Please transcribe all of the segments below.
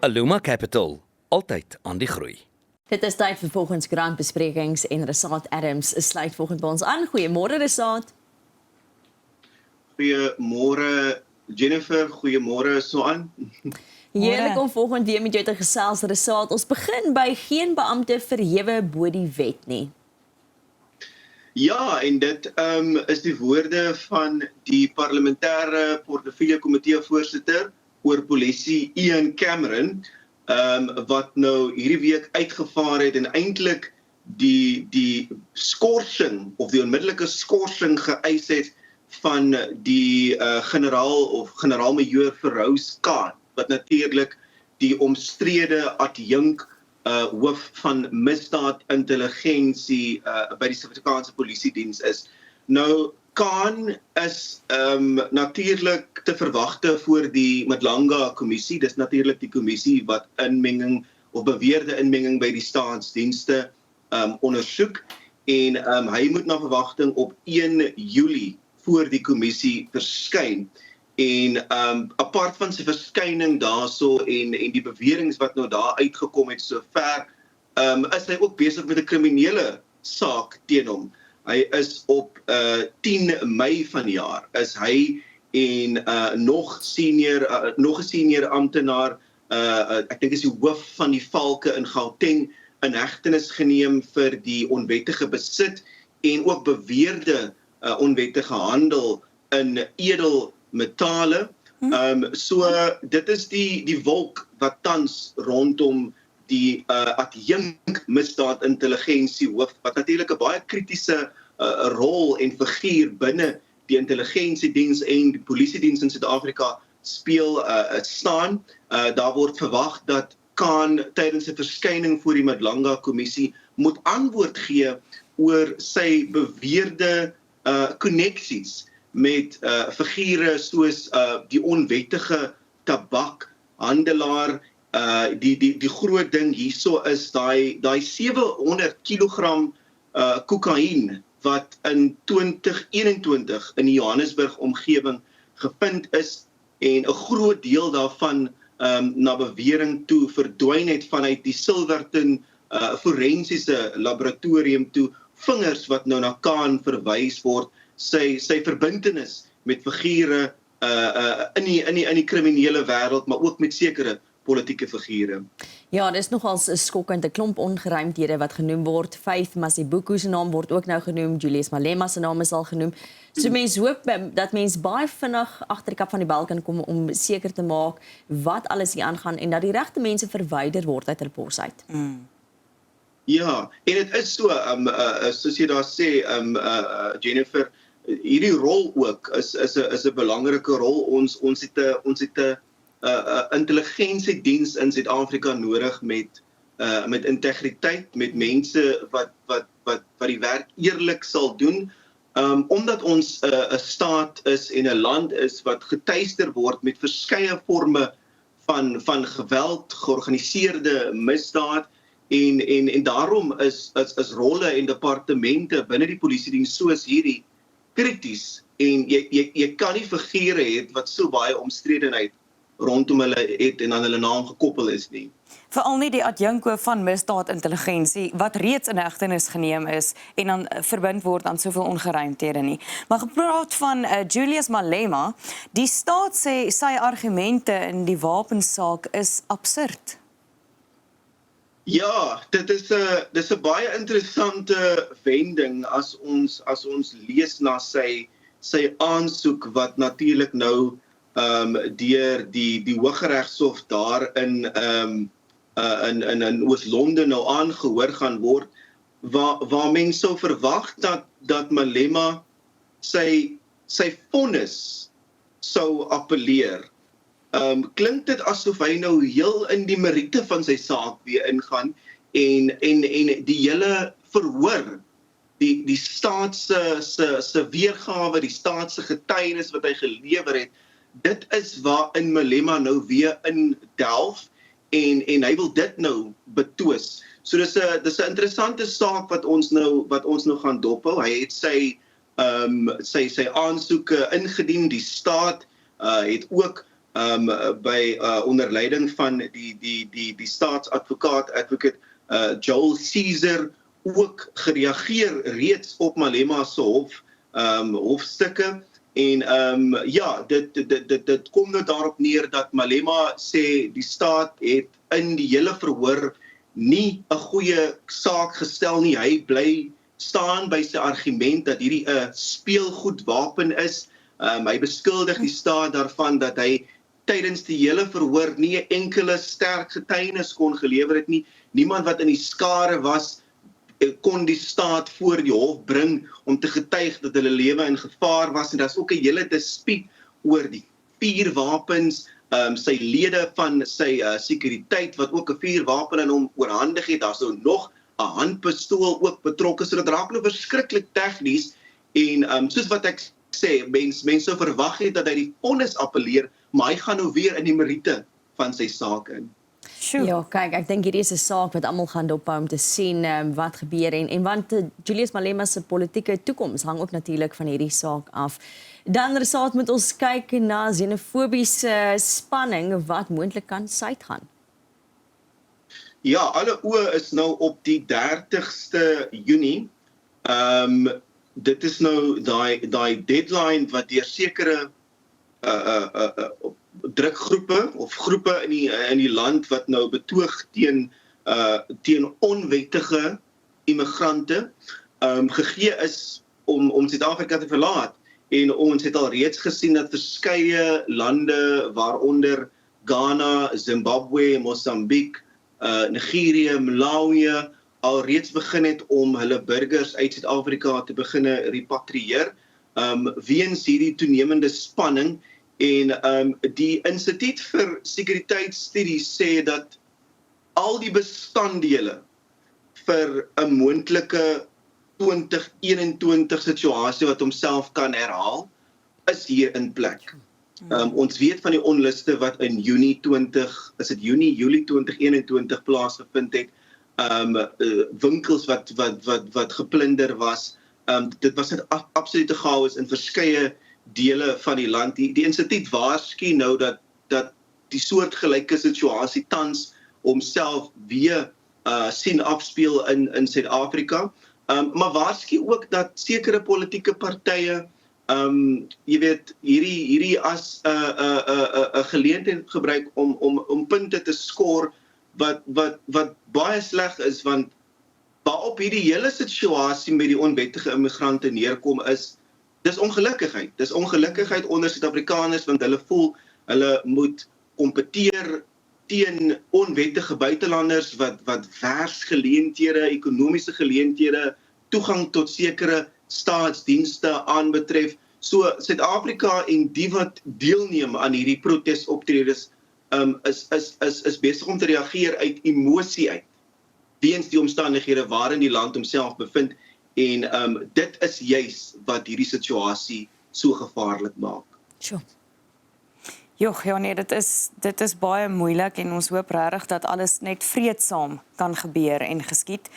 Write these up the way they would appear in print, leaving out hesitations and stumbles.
Aluma Capital, altyd aan die groei. Dit is tyd vir volgens grantbesprekings en Resaat Adams sluit volgens by ons aan. Goeiemôre Resaat. Goeiemôre Jennifer, goeiemôre Soan. Heerlik om volgende weer met jou te gesels Resaat. Ons begin by geen beampte verhewe bo die wet nie. Ja, en dit is die woorde van die parlementêre portefeulje komitee voorsitter oor polisie Ian Cameron, wat nou hierdie week uitgevaar het en eintlik die skorsing of die onmiddellike skorsing geëis het van die generaal-majoor Feroz Khan, wat natuurlik die omstrede adjunk hoof van misdaadintelligensie by die Suid-Afrikaanse Polisiediens is. Nou, Khan is natuurlik te verwagte voor die Madlanga kommissie. Dis natuurlik die kommissie wat inmenging of beweerde inmenging by die staatsdienste ondersoek. En hy moet na verwagting op 1 Julie voor die kommissie verskyn. En apart van sy verskyning daarso en die beweringe wat nou daar uitgekom het sover, is hy ook besig met 'n kriminele saak teen hom. Hy is op 10 Mei vanjaar is hy en nog 'n senior amptenaar, ek dink is die hoof van die valke in Gauteng, in hegtenis geneem vir die onwettige besit en ook beweerde onwettige handel in edelmetale. So dit is die wolk wat tans rondom die adjunk misdaadintelligensie hoof, wat natuurlik 'n baie kritiese rol en figuur binne die intelligensiediens en die polisiediens in Suid-Afrika speel staan. Daar word verwag dat Khan tydens 'n verskyning voor die Madlanga kommissie moet antwoord gee oor sy beweerde koneksies met figure soos die onwettige tabakhandelaar. Die groot ding hierso is daai 700 kilogram kokain wat in 2021 in die Johannesburg omgewing gevind is en 'n groot deel daarvan na bewering toe verdwyn het vanuit die Silverton forensiese laboratorium toe, vingers wat nou na Khan verwys word, sy verbintenis met figure in die kriminele wêreld, maar ook met sekere politieke figure. Ja, dis nogals skokkend, 'n klomp ongeruimdhede wat genoem word. Faith Mazibuko se naam word ook nou genoem, Julius Malema se naam is al genoem. So mense hoop dat mense baie vinnig agter die kap van die bel kan kom om seker te maak wat alles hier aangaan en dat die regte mense verwyder word uit hulle pos uit. Ja, en dit is so, soos jy daar sê, Jennifer, hierdie rol ook is 'n belangrike rol. Ons het 'n intelligensiediens in Suid-Afrika nodig met integriteit, met mense wat die werk eerlik sal doen, omdat ons 'n staat is en 'n land is wat getuister word met verskeie forme van geweld, georganiseerde misdaad, en daarom is rolle en departemente binne die polisiediens soos hierdie krities, en jy kan nie figure hê wat so baie omstredenheid rondom hulle het en aan hulle naam gekoppel is nie. Veral nie die adjunko van misdaadintelligensie wat reeds in hegtenis geneem is en dan verbind word aan soveel ongeruimthede nie. Maar gepraat van Julius Malema, die staat sê sy argumente in die wapensaak is absurd. Ja, dis 'n baie interessante wending as ons lees na sy aansoek wat natuurlik nou deur die Hooggeregshof daar in Oos-London nou aangehoor gaan word, waar mense sou verwag dat Malema sy vonnis sou appeleer. Klink dit asof hy nou heel in die meriete van sy saak weer ingaan en die hele verhoor, die staat se weergawe, die staat se getuienis wat hy gelewer het, dit is waarin Malema nou weer in delf en hy wil dit nou betwis. So dis 'n interessante saak wat ons nou gaan dophou. Hy het sy aansoeke ingedien. Die staat het ook by onder leiding van die staatsadvokaat Joel Caesar ook gereageer reeds op Malema se hofstukke en ja, dit kom nou daarop neer dat Malema sê die staat het in die hele verhoor nie 'n goeie saak gestel nie. Hy bly staan by sy argument dat hierdie 'n speelgoedwapen is. Hy beskuldig die staat daarvan dat hy tydens die hele verhoor nie 'n enkele sterk getuienis kon gelewer het nie. Niemand wat in die skare was kon die staat voor die hof bring om te getuig dat hulle lewe in gevaar was en daar's ook 'n hele dispuut oor die vuurwapens, sy lede van sy sekuriteit wat ook 'n vuurwapen aan hom oorhandig het. Daar's nou nog 'n handpistool ook betrokke, so dit raak nou verskriklik tegnies en soos wat ek sê, mense sou verwag het dat hy die vonnis appeleer, maar hy gaan nou weer in die meriete van sy saak in. Ja, kyk, ek dink hierdie is 'n saak wat almal gaan dophou om te sien wat gebeur en want Julius Malema se politieke toekoms hang ook natuurlik van hierdie saak af. Dan Resaat moet ons kyk na xenofobiese spanning wat moontlik kan suidgaan. Ja, alle oë is nou op die 30ste Junie. Dit is nou daai deadline wat deur sekere drukgroepe of groepe in die land wat nou betoog teen onwettige immigrante gegee is om Suid-Afrika te verlaat. En ons het al reeds gesien dat verskeie lande waaronder Ghana, Zimbabwe, Mosambiek, Nigerië, Malawi al reeds begin het om hulle burgers uit Suid-Afrika te begin repatrieer weens hierdie toenemende spanning. En die Instituut vir Sekuriteitsstudies sê dat al die bestanddele vir 'n moontlike 2021 situasie wat homself kan herhaal, is hier in plek. Ons weet van die onluste wat in Julie 2021 plaasgevind het, winkels wat geplunder was. Dit was 'n absolute chaos in verskeie dele van die land. Die instituut waarsku nou dat die soortgelyke situasie tans homself weer sien afspeel in Suid-Afrika. Maar waarsku ook dat sekere politieke partye jy weet hierdie as 'n geleentheid gebruik om punte te skoor wat baie sleg is, want waarop hierdie hele situasie met die onwettige immigrante neerkom is, dis ongelukkigheid. Dis ongelukkigheid onder Suid-Afrikaners want hulle voel hulle moet kompeteer teen onwettige buitelanders wat werksgeleenthede, ekonomiese geleenthede, toegang tot sekere staatsdienste aanbetref. So Suid-Afrika en die wat deelneem aan hierdie protesoptredes is besig om te reageer uit emosie uit weens die omstandighede waarin die land homself bevind. En dit is juis wat hierdie situasie so gevaarlik maak. Sjoe. Joh, ja nee, dit is baie moeilik en ons hoop regtig dat alles net vreedsaam kan gebeur en geskied.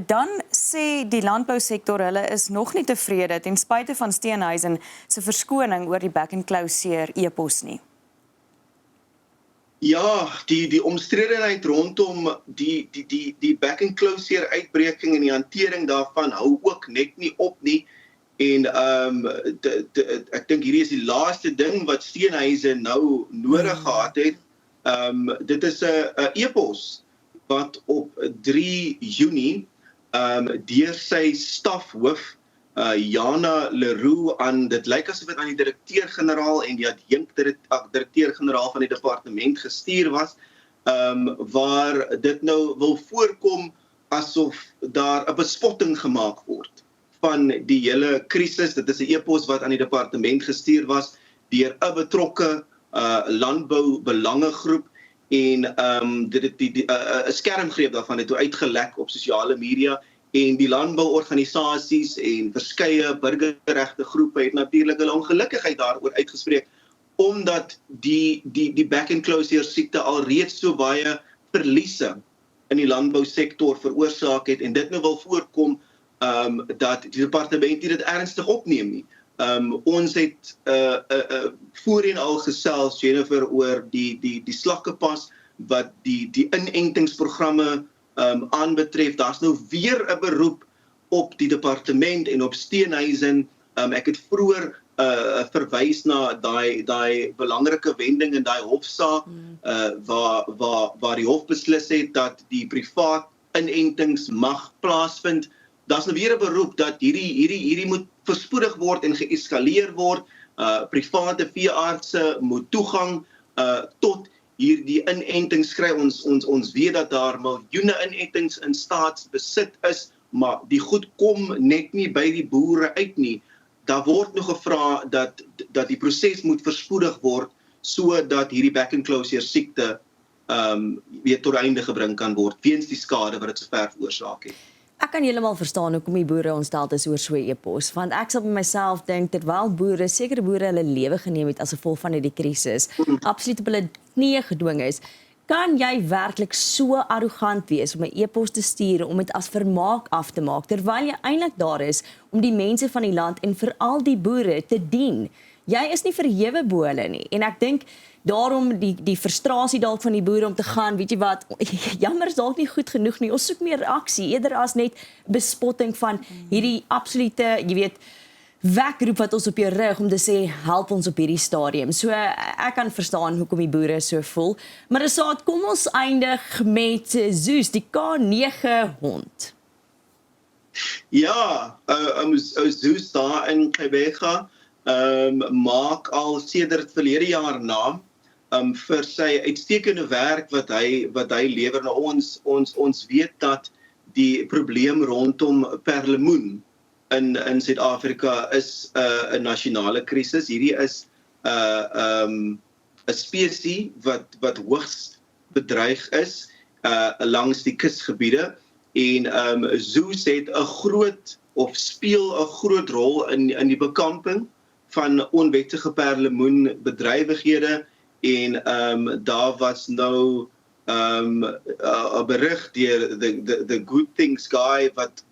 Dan sê die landbousektor hulle is nog nie tevrede ten spyte van Steenhuisen se verskoning oor die back and close e-pos nie. Ja, die omstredenheid rondom die back and close uitbreking en die hantering daarvan hou ook net nie op nie. En ek dink hierdie is die laaste ding wat Steenhuisen nou nodig gehad het. Dit is 'n e-pos wat op 3 Junie deur sy stafhoof Jana Leroux dit lyk asof dit aan die direkteur-generaal en die adjunkt direkteur-generaal van die departement gestuur was, waar dit nou wil voorkom asof daar 'n bespotting gemaak word van die hele krisis. Dit is 'n e-pos wat aan die departement gestuur was deur 'n betrokke landboubelangegroep en 'n skermgreep daarvan het uitgelek op sosiale media en die landbouorganisasies en verskeie burgerregte groepe het natuurlik hulle ongelukkigheid daaroor uitgespreek omdat die back and close siekte alreeds so baie verliese in die landbousektor veroorsaak het en dit nou wil voorkom dat die departement dit ernstig opneem nie. Ons het voorheen al gesels, Jennifer, oor die slakkepas wat die inentingsprogramme aanbetref. Daar's nou weer 'n beroep op die departement en op Steenhuisen. Ek het vroeër verwys na daai belangrike wending in daai hofsaak waar die hof beslis het dat die privaat inentings mag plaasvind. Daar's nou weer 'n beroep dat hierdie moet verspoedig word en geeskaleer word. Private veeartse moet toegang tot hierdie inentings kry. Ons weet dat daar miljoene inentings in staatsbesit is, maar die goed kom net nie by die boere uit nie. Daar word nog gevra dat die proses moet verspoedig word sodat hierdie back and closure siekte weer tot einde gebring kan word weens die skade wat dit sover veroorsaak het. Ek kan heeltemal verstaan hoekom die boere ontstel is oor so 'n epos, want ek sal by myself dink terwyl sekere boere hulle lewe geneem het as gevolg van hierdie krisis, absoluut op hulle knieë gedwing is, kan jy werklik so arrogant wees om 'n epos te stuur om dit as vermaak af te maak, terwyl jy eintlik daar is om die mense van die land en veral die boere te dien. Jy is nie verhewe bo hulle nie. En ek dink daarom die frustrasie dalk van die boere om te gaan, weet jy wat, jammer is dalk nie goed genoeg nie. Ons soek meer aksie eerder as net bespotting van hierdie absolute, jy weet, wekroep wat ons op jou rig om te sê help ons op hierdie stadium. So ek kan verstaan hoekom die boere so voel. Maar Rasaad, kom ons eindig met Zeus, die K9 hond. Ja, Zeus daar in Gqeberha maak al sedert verlede jaar naam vir sy uitstekende werk wat hy lewer. Nou ons weet dat die probleem rondom perlemoen in Suid-Afrika is 'n nasionale krisis. Hierdie is 'n spesies wat hoogs bedreig is langs die kusgebiede en Zeus het 'n groot of speel 'n groot rol in die bekamping van onwettige perlemoenbedrywighede en daar was nou 'n berig deur the Good Things Guy wat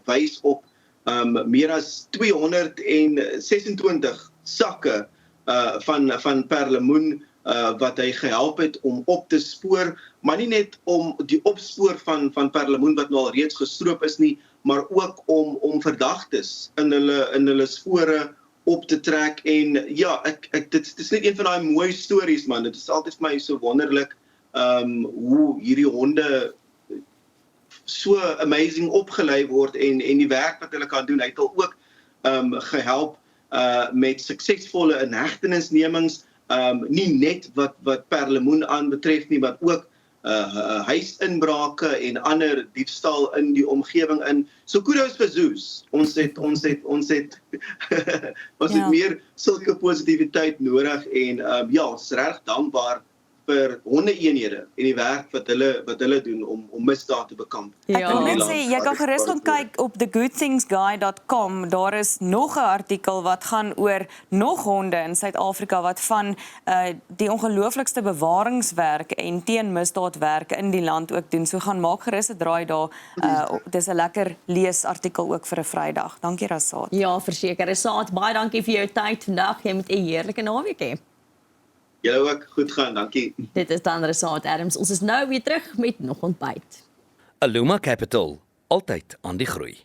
wys op meer as 226 sakke van perlemoen wat hy gehelp het om op te spoor, maar nie net om die opspoor van perlemoen wat nou al reeds gestroop is nie, maar ook om verdagtes in hulle spore op te trek. En ja, dit is net een van daai mooi stories, man. Dit is altyd vir my so wonderlik hoe hierdie honde so amazing opgelei word en die werk wat hulle kan doen. Hy het al ook gehelp met suksesvolle inhegtenisnemings, nie net wat perlemoen aanbetref nie, maar ook huisinbrake en ander diefstal in die omgewing in. So kudos vir Zeus. Ons het meer sulke positiwiteit nodig en ja, ons is reg dankbaar vir hondeeenhede en die werk wat hulle doen om misdaad te bekamp. Ek wil net sê, jy kan gerus gaan kyk op thegoodthingsguy.com. Daar is nog 'n artikel wat gaan oor nog honde in Suid-Afrika wat van die ongelooflikste bewaringswerk en teen misdaadwerk in die land ook doen. So gaan maak gerus 'n draai daar. Dis 'n lekker leesartikel ook vir 'n Vrydag. Dankie Rasaad. Ja, verseker. Rasaad, baie dankie vir jou tyd vandag. Jy moet 'n heerlike naweek hê. Julle ook goed gaan, dankie. Dit is dan Rasaad Adams. Ons is nou weer terug met nog ontbyt. Aluma Capital, altyd aan die groei.